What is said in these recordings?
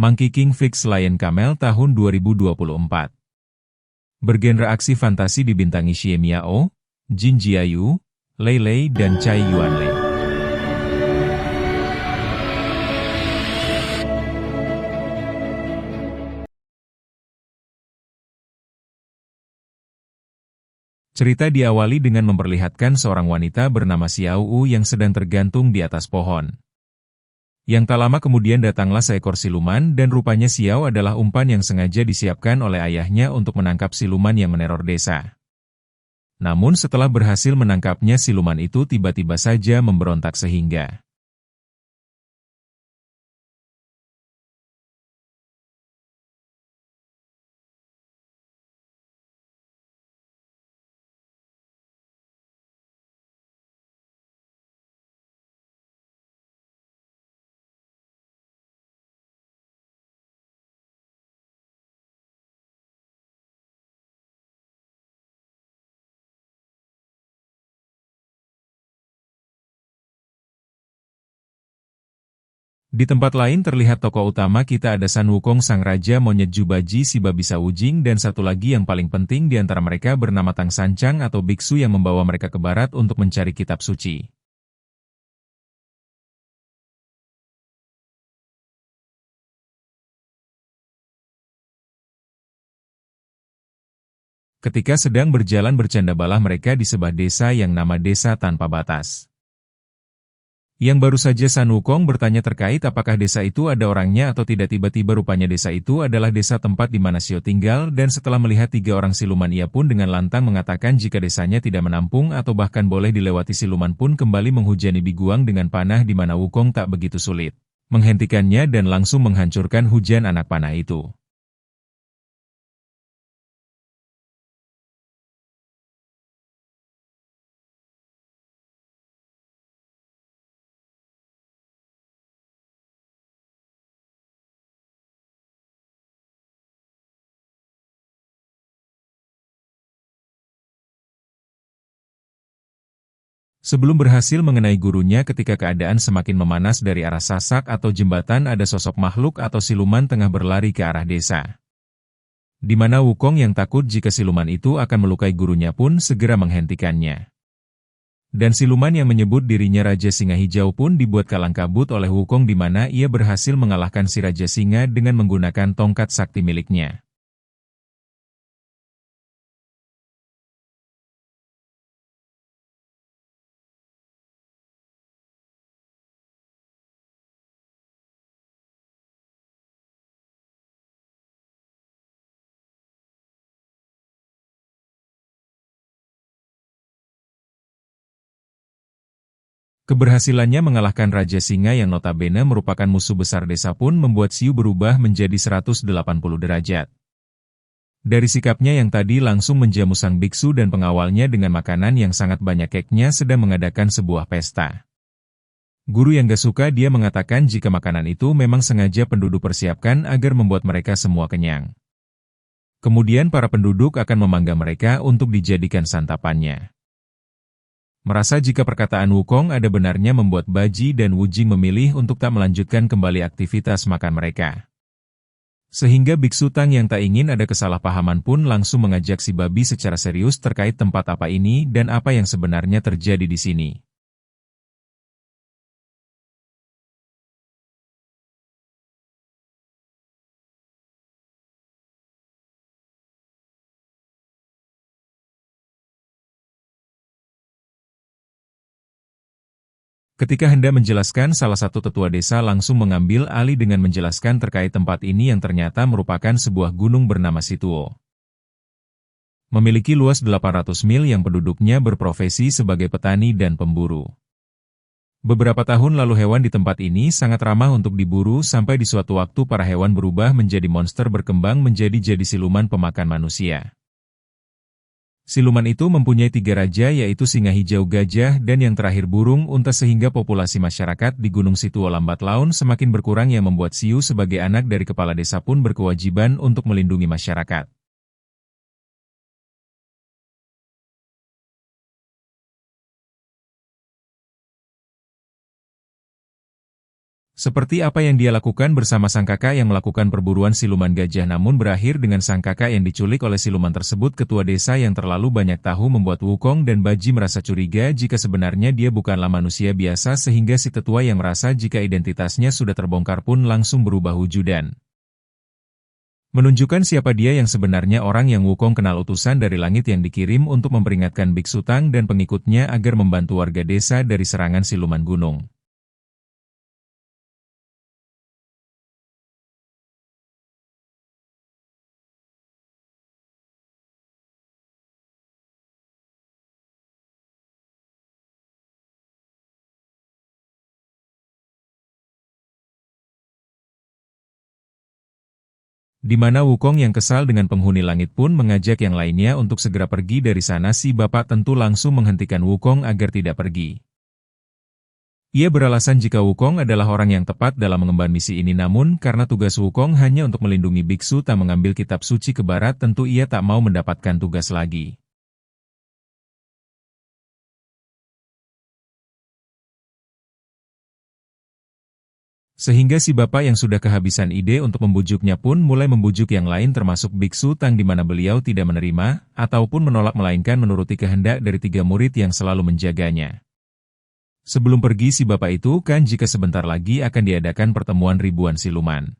Monkey King Fix Lion Camel tahun 2024. Bergenre aksi fantasi dibintangi Xie Miao, Jin Jiayu, Lei Lei dan Chai Yuanlei. Cerita diawali dengan memperlihatkan seorang wanita bernama Xiao Wu yang sedang tergantung di atas pohon. Yang tak lama kemudian datanglah seekor siluman dan rupanya Xiao adalah umpan yang sengaja disiapkan oleh ayahnya untuk menangkap siluman yang meneror desa. Namun setelah berhasil menangkapnya, siluman itu tiba-tiba saja memberontak sehingga di tempat lain terlihat tokoh utama kita ada Sun Wukong sang raja monyet Jubaji si babi Saujing dan satu lagi yang paling penting di antara mereka bernama Tang Sanchang atau biksu yang membawa mereka ke barat untuk mencari kitab suci. Ketika sedang berjalan bercanda balah mereka di sebuah desa yang nama Desa Tanpa Batas. Yang baru saja Sun Wukong bertanya terkait apakah desa itu ada orangnya atau tidak, tiba-tiba rupanya desa itu adalah desa tempat di mana Xiao tinggal, dan setelah melihat 3 orang siluman ia pun dengan lantang mengatakan jika desanya tidak menampung atau bahkan boleh dilewati, siluman pun kembali menghujani Biguang dengan panah di mana Wukong tak begitu sulit menghentikannya dan langsung menghancurkan hujan anak panah itu. Sebelum berhasil mengenai gurunya, ketika keadaan semakin memanas, dari arah sasak atau jembatan ada sosok makhluk atau siluman tengah berlari ke arah desa. Di mana Wukong yang takut jika siluman itu akan melukai gurunya pun segera menghentikannya. Dan siluman yang menyebut dirinya Raja Singa Hijau pun dibuat kalang kabut oleh Wukong, di mana ia berhasil mengalahkan si Raja Singa dengan menggunakan tongkat sakti miliknya. Keberhasilannya mengalahkan Raja Singa yang notabene merupakan musuh besar desa pun membuat Xiu berubah menjadi 180 derajat. Dari sikapnya yang tadi langsung menjamu sang biksu dan pengawalnya dengan makanan yang sangat banyak, keknya sedang mengadakan sebuah pesta. Guru yang gak suka dia mengatakan jika makanan itu memang sengaja penduduk persiapkan agar membuat mereka semua kenyang. Kemudian para penduduk akan memanggil mereka untuk dijadikan santapannya. Merasa jika perkataan Wukong ada benarnya membuat Baji dan Wujing memilih untuk tak melanjutkan kembali aktivitas makan mereka. Sehingga Biksu Tang yang tak ingin ada kesalahpahaman pun langsung mengajak si babi secara serius terkait tempat apa ini dan apa yang sebenarnya terjadi di sini. Ketika hendak menjelaskan, salah satu tetua desa langsung mengambil alih dengan menjelaskan terkait tempat ini yang ternyata merupakan sebuah gunung bernama Situo. Memiliki luas 800 mil yang penduduknya berprofesi sebagai petani dan pemburu. Beberapa tahun lalu hewan di tempat ini sangat ramah untuk diburu sampai di suatu waktu para hewan berubah menjadi monster berkembang menjadi siluman pemakan manusia. Siluman itu mempunyai 3 raja, yaitu singa hijau, gajah, dan yang terakhir burung unta, sehingga populasi masyarakat di Gunung Situo lambat laun semakin berkurang yang membuat Xiu sebagai anak dari kepala desa pun berkewajiban untuk melindungi masyarakat. Seperti apa yang dia lakukan bersama sang kakak yang melakukan perburuan siluman gajah namun berakhir dengan sang kakak yang diculik oleh siluman tersebut. Ketua desa yang terlalu banyak tahu membuat Wukong dan Baji merasa curiga jika sebenarnya dia bukanlah manusia biasa sehingga si tetua yang merasa jika identitasnya sudah terbongkar pun langsung berubah wujudan. Menunjukkan siapa dia yang sebenarnya orang yang Wukong kenal utusan dari langit yang dikirim untuk memperingatkan Biksu Tang dan pengikutnya agar membantu warga desa dari serangan siluman gunung. Di mana Wukong yang kesal dengan penghuni langit pun mengajak yang lainnya untuk segera pergi dari sana. Si bapak tentu langsung menghentikan Wukong agar tidak pergi. Ia beralasan jika Wukong adalah orang yang tepat dalam mengemban misi ini namun karena tugas Wukong hanya untuk melindungi Biksu Tang mengambil kitab suci ke barat tentu ia tak mau mendapatkan tugas lagi. Sehingga si bapak yang sudah kehabisan ide untuk membujuknya pun mulai membujuk yang lain termasuk Biksu Tang di mana beliau tidak menerima, ataupun menolak melainkan menuruti kehendak dari 3 murid yang selalu menjaganya. Sebelum pergi si bapak itu kan jika sebentar lagi akan diadakan pertemuan ribuan siluman.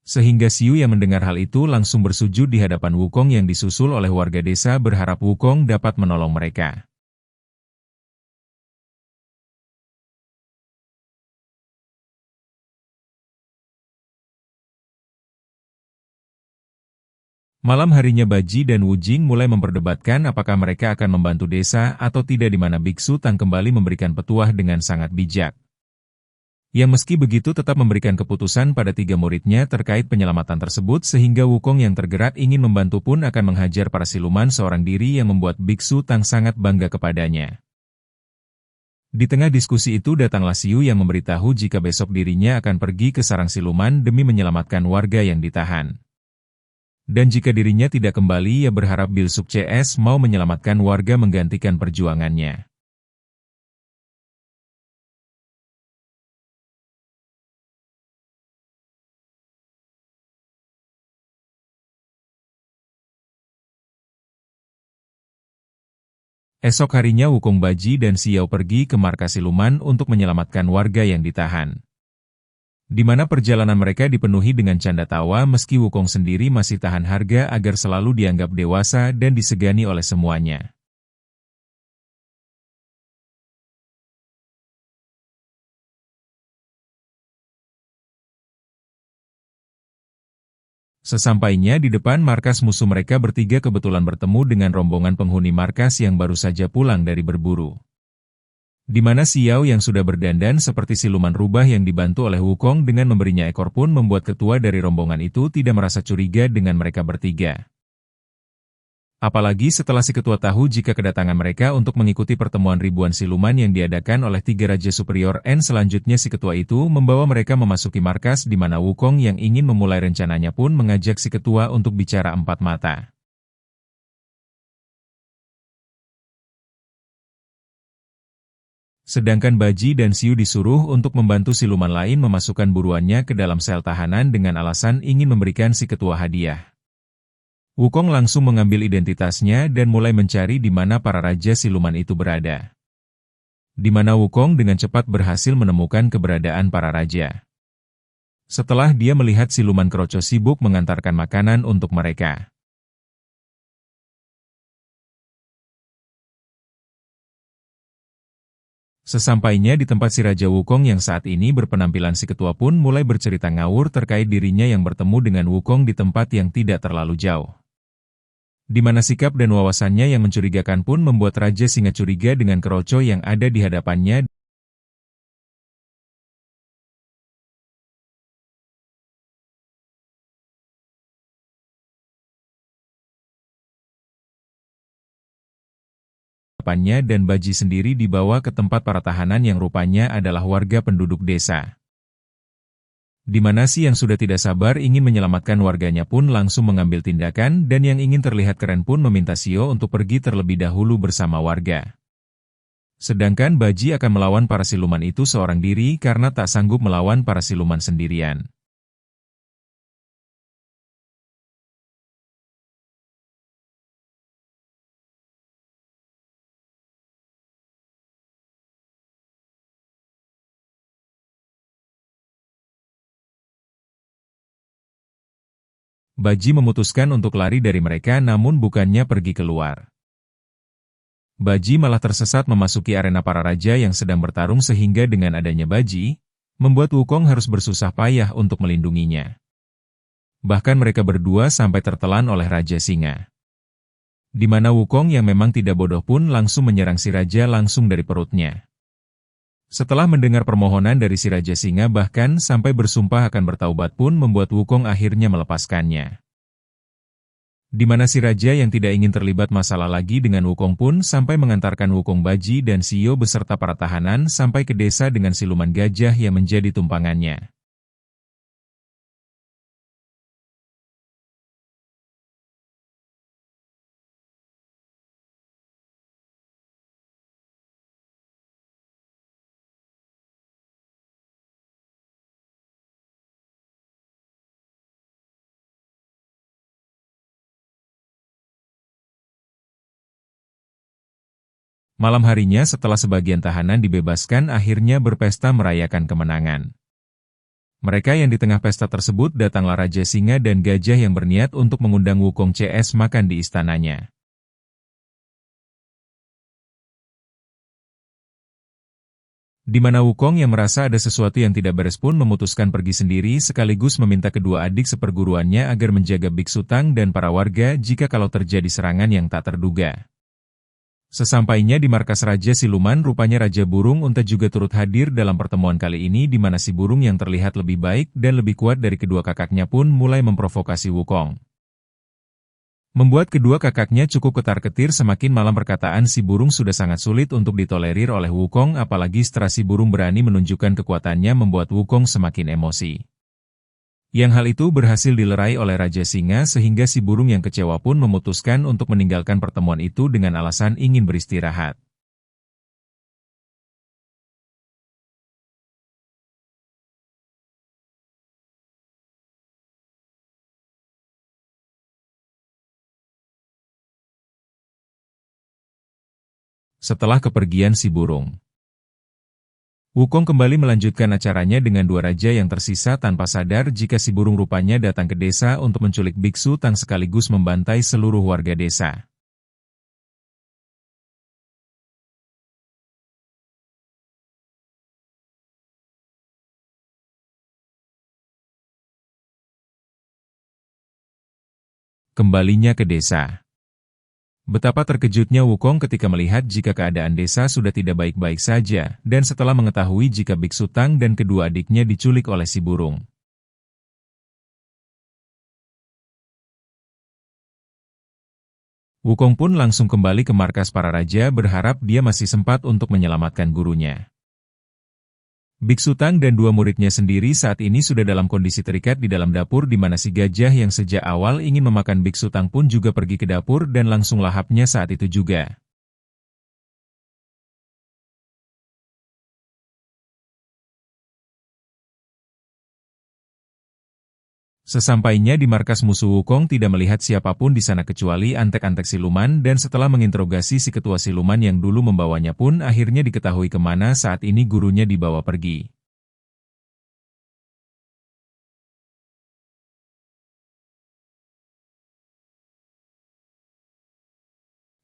Sehingga Xiu yang mendengar hal itu langsung bersujud di hadapan Wukong yang disusul oleh warga desa berharap Wukong dapat menolong mereka. Malam harinya Baji dan Wu Jing mulai memperdebatkan apakah mereka akan membantu desa atau tidak di mana Biksu Tang kembali memberikan petuah dengan sangat bijak. Yang meski begitu tetap memberikan keputusan pada 3 muridnya terkait penyelamatan tersebut sehingga Wukong yang tergerak ingin membantu pun akan menghajar para siluman seorang diri yang membuat Biksu Tang sangat bangga kepadanya. Di tengah diskusi itu datanglah Xiu yang memberitahu jika besok dirinya akan pergi ke sarang siluman demi menyelamatkan warga yang ditahan. Dan jika dirinya tidak kembali ia berharap Bilsuk CS mau menyelamatkan warga menggantikan perjuangannya. Esok harinya Wukong Baji dan Xiao pergi ke markas siluman untuk menyelamatkan warga yang ditahan. Di mana perjalanan mereka dipenuhi dengan canda tawa meski Wukong sendiri masih tahan harga agar selalu dianggap dewasa dan disegani oleh semuanya. Sesampainya di depan markas musuh mereka bertiga kebetulan bertemu dengan rombongan penghuni markas yang baru saja pulang dari berburu. Di mana Xiao yang sudah berdandan seperti siluman rubah yang dibantu oleh Wukong dengan memberinya ekor pun membuat ketua dari rombongan itu tidak merasa curiga dengan mereka bertiga. Apalagi setelah si ketua tahu jika kedatangan mereka untuk mengikuti pertemuan ribuan siluman yang diadakan oleh 3 Raja Superior N. Selanjutnya si ketua itu membawa mereka memasuki markas di mana Wukong yang ingin memulai rencananya pun mengajak si ketua untuk bicara 4 mata. Sedangkan Baji dan Xiu disuruh untuk membantu siluman lain memasukkan buruannya ke dalam sel tahanan dengan alasan ingin memberikan si ketua hadiah. Wukong langsung mengambil identitasnya dan mulai mencari di mana para raja siluman itu berada. Di mana Wukong dengan cepat berhasil menemukan keberadaan para raja. Setelah dia melihat siluman kroco sibuk mengantarkan makanan untuk mereka. Sesampainya di tempat si Raja Wukong yang saat ini berpenampilan si ketua pun mulai bercerita ngawur terkait dirinya yang bertemu dengan Wukong di tempat yang tidak terlalu jauh. Di mana sikap dan wawasannya yang mencurigakan pun membuat Raja Singa curiga dengan keroco yang ada di hadapannya. Dan Baji sendiri dibawa ke tempat para tahanan yang rupanya adalah warga penduduk desa. Di mana si yang sudah tidak sabar ingin menyelamatkan warganya pun langsung mengambil tindakan dan yang ingin terlihat keren pun meminta Sio untuk pergi terlebih dahulu bersama warga. Sedangkan Baji akan melawan para siluman itu seorang diri karena tak sanggup melawan para siluman sendirian. Baji memutuskan untuk lari dari mereka namun bukannya pergi keluar. Baji malah tersesat memasuki arena para raja yang sedang bertarung sehingga dengan adanya Baji, membuat Wukong harus bersusah payah untuk melindunginya. Bahkan mereka berdua sampai tertelan oleh Raja Singa. Di mana Wukong yang memang tidak bodoh pun langsung menyerang si raja langsung dari perutnya. Setelah mendengar permohonan dari si Raja Singa bahkan sampai bersumpah akan bertaubat pun membuat Wukong akhirnya melepaskannya. Di mana si raja yang tidak ingin terlibat masalah lagi dengan Wukong pun sampai mengantarkan Wukong, Baji dan Sio beserta para tahanan sampai ke desa dengan siluman gajah yang menjadi tumpangannya. Malam harinya setelah sebagian tahanan dibebaskan akhirnya berpesta merayakan kemenangan. Mereka yang di tengah pesta tersebut datanglah Raja Singa dan Gajah yang berniat untuk mengundang Wukong CS makan di istananya. Di mana Wukong yang merasa ada sesuatu yang tidak beres pun memutuskan pergi sendiri sekaligus meminta kedua adik seperguruannya agar menjaga Biksu Tang dan para warga jika kalau terjadi serangan yang tak terduga. Sesampainya di markas Raja Siluman rupanya Raja Burung Unta juga turut hadir dalam pertemuan kali ini di mana si burung yang terlihat lebih baik dan lebih kuat dari kedua kakaknya pun mulai memprovokasi Wukong. Membuat kedua kakaknya cukup ketar-ketir semakin malam perkataan si burung sudah sangat sulit untuk ditolerir oleh Wukong apalagi setelah si burung berani menunjukkan kekuatannya membuat Wukong semakin emosi. Yang hal itu berhasil dilerai oleh Raja Singa sehingga si burung yang kecewa pun memutuskan untuk meninggalkan pertemuan itu dengan alasan ingin beristirahat. Setelah kepergian si burung, Wukong kembali melanjutkan acaranya dengan dua raja yang tersisa tanpa sadar jika si burung rupanya datang ke desa untuk menculik Biksu Tang sekaligus membantai seluruh warga desa. Kembalinya ke desa. Betapa terkejutnya Wukong ketika melihat jika keadaan desa sudah tidak baik-baik saja, dan setelah mengetahui jika Biksu Tang dan kedua adiknya diculik oleh si burung. Wukong pun langsung kembali ke markas para raja berharap dia masih sempat untuk menyelamatkan gurunya. Biksu Tang dan dua muridnya sendiri saat ini sudah dalam kondisi terikat di dalam dapur di mana si gajah yang sejak awal ingin memakan Biksu Tang pun juga pergi ke dapur dan langsung lahapnya saat itu juga. Sesampainya di markas musuh Wukong tidak melihat siapapun di sana kecuali antek-antek siluman dan setelah menginterogasi si ketua siluman yang dulu membawanya pun akhirnya diketahui kemana saat ini gurunya dibawa pergi.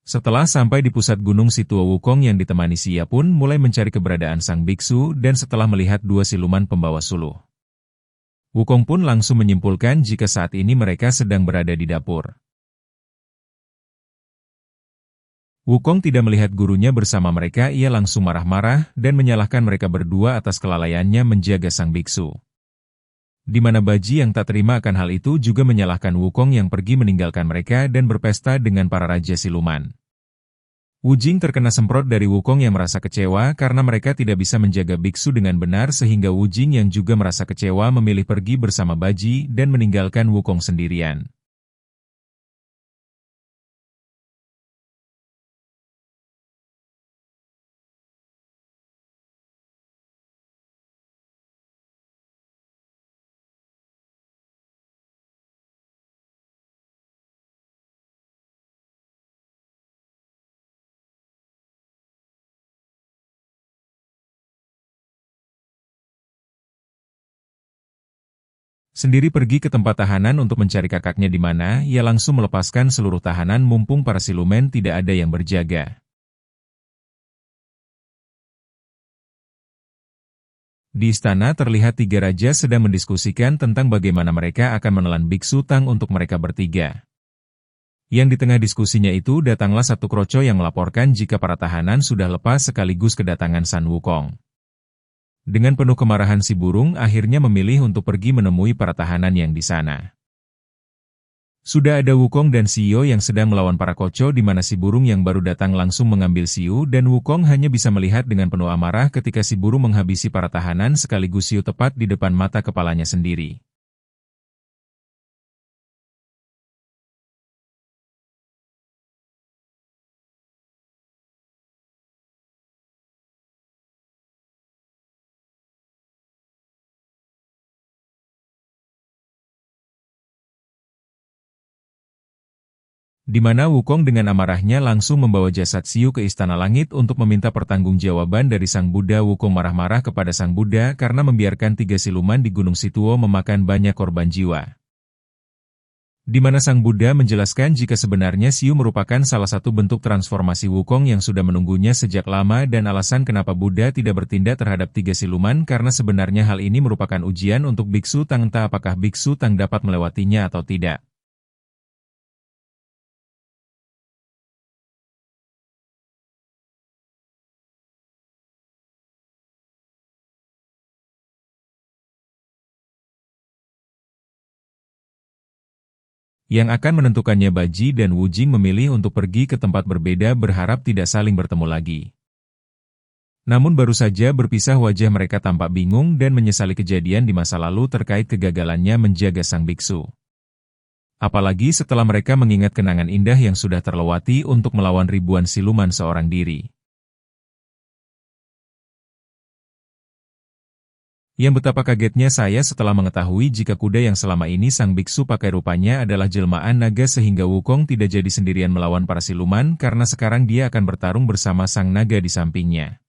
Setelah sampai di pusat gunung si tua Wukong yang ditemani Sia pun mulai mencari keberadaan sang biksu dan setelah melihat dua siluman pembawa suluh, Wukong pun langsung menyimpulkan jika saat ini mereka sedang berada di dapur. Wukong tidak melihat gurunya bersama mereka, ia langsung marah-marah dan menyalahkan mereka berdua atas kelalaiannya menjaga sang biksu. Di mana Baji yang tak terima akan hal itu juga menyalahkan Wukong yang pergi meninggalkan mereka dan berpesta dengan para raja siluman. Wujing terkena semprot dari Wukong yang merasa kecewa karena mereka tidak bisa menjaga biksu dengan benar sehingga Wujing yang juga merasa kecewa memilih pergi bersama Baji dan meninggalkan Wukong sendirian. Sendiri pergi ke tempat tahanan untuk mencari kakaknya di mana, ia langsung melepaskan seluruh tahanan mumpung para siluman tidak ada yang berjaga. Di istana terlihat tiga raja sedang mendiskusikan tentang bagaimana mereka akan menelan biksu Tang untuk mereka bertiga. Yang di tengah diskusinya itu datanglah satu kroco yang melaporkan jika para tahanan sudah lepas sekaligus kedatangan San Wukong. Dengan penuh kemarahan si burung akhirnya memilih untuk pergi menemui para tahanan yang di sana. Sudah ada Wukong dan Xiao yang sedang melawan para koco di mana si burung yang baru datang langsung mengambil Xiao dan Wukong hanya bisa melihat dengan penuh amarah ketika si burung menghabisi para tahanan sekaligus Xiao tepat di depan mata kepalanya sendiri. Di mana Wukong dengan amarahnya langsung membawa jasad Xiao ke Istana Langit untuk meminta pertanggungjawaban dari Sang Buddha. Wukong marah-marah kepada Sang Buddha karena membiarkan tiga siluman di Gunung Situo memakan banyak korban jiwa. Di mana Sang Buddha menjelaskan jika sebenarnya Xiao merupakan salah satu bentuk transformasi Wukong yang sudah menunggunya sejak lama dan alasan kenapa Buddha tidak bertindak terhadap tiga siluman karena sebenarnya hal ini merupakan ujian untuk Biksu Tang, entah apakah Biksu Tang dapat melewatinya atau tidak. Yang akan menentukannya Baji dan Wujing memilih untuk pergi ke tempat berbeda berharap tidak saling bertemu lagi. Namun baru saja berpisah wajah mereka tampak bingung dan menyesali kejadian di masa lalu terkait kegagalannya menjaga sang biksu. Apalagi setelah mereka mengingat kenangan indah yang sudah terlewati untuk melawan ribuan siluman seorang diri. Yang betapa kagetnya saya setelah mengetahui jika kuda yang selama ini sang biksu pakai rupanya adalah jelmaan naga sehingga Wukong tidak jadi sendirian melawan para siluman karena sekarang dia akan bertarung bersama sang naga di sampingnya.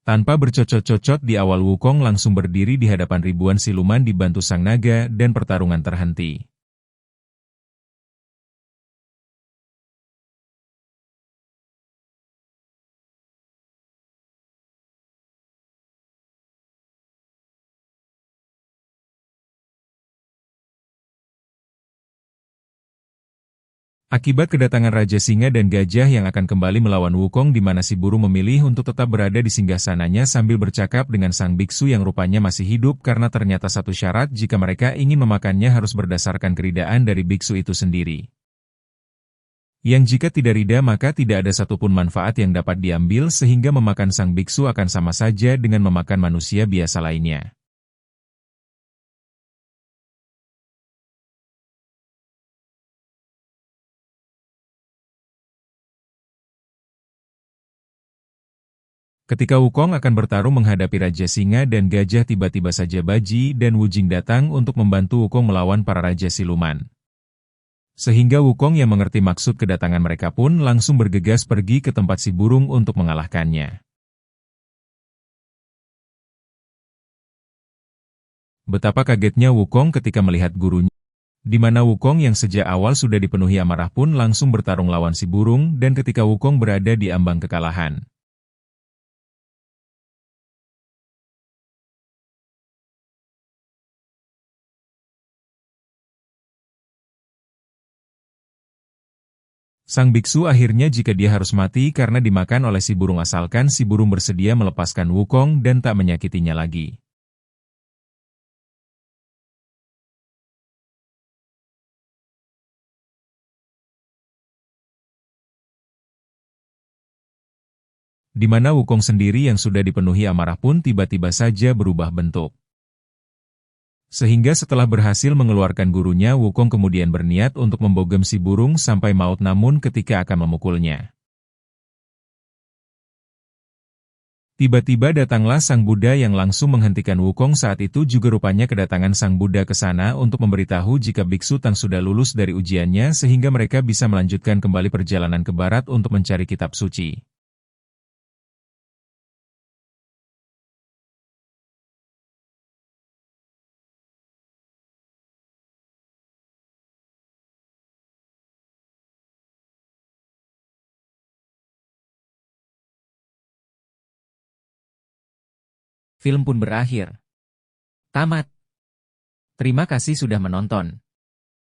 Tanpa bercocot-cocot di awal Wukong langsung berdiri di hadapan ribuan siluman dibantu sang naga dan pertarungan terhenti. Akibat kedatangan Raja Singa dan Gajah yang akan kembali melawan Wukong di mana si burung memilih untuk tetap berada di singgasananya sambil bercakap dengan sang biksu yang rupanya masih hidup karena ternyata satu syarat jika mereka ingin memakannya harus berdasarkan keridaan dari biksu itu sendiri. Yang jika tidak rida maka tidak ada satupun manfaat yang dapat diambil sehingga memakan sang biksu akan sama saja dengan memakan manusia biasa lainnya. Ketika Wukong akan bertarung menghadapi Raja Singa dan Gajah tiba-tiba saja Baji dan Wujing datang untuk membantu Wukong melawan para Raja Siluman. Sehingga Wukong yang mengerti maksud kedatangan mereka pun langsung bergegas pergi ke tempat si burung untuk mengalahkannya. Betapa kagetnya Wukong ketika melihat gurunya, di mana Wukong yang sejak awal sudah dipenuhi amarah pun langsung bertarung lawan si burung dan ketika Wukong berada di ambang kekalahan. Sang biksu akhirnya jika dia harus mati karena dimakan oleh si burung asalkan si burung bersedia melepaskan Wukong dan tak menyakitinya lagi. Di mana Wukong sendiri yang sudah dipenuhi amarah pun tiba-tiba saja berubah bentuk. Sehingga setelah berhasil mengeluarkan gurunya, Wukong kemudian berniat untuk membogem si burung sampai maut, namun ketika akan memukulnya, tiba-tiba datanglah Sang Buddha yang langsung menghentikan Wukong. Saat itu juga rupanya kedatangan Sang Buddha ke sana untuk memberitahu jika Biksu Tang sudah lulus dari ujiannya sehingga mereka bisa melanjutkan kembali perjalanan ke barat untuk mencari kitab suci. Film pun berakhir. Tamat. Terima kasih sudah menonton.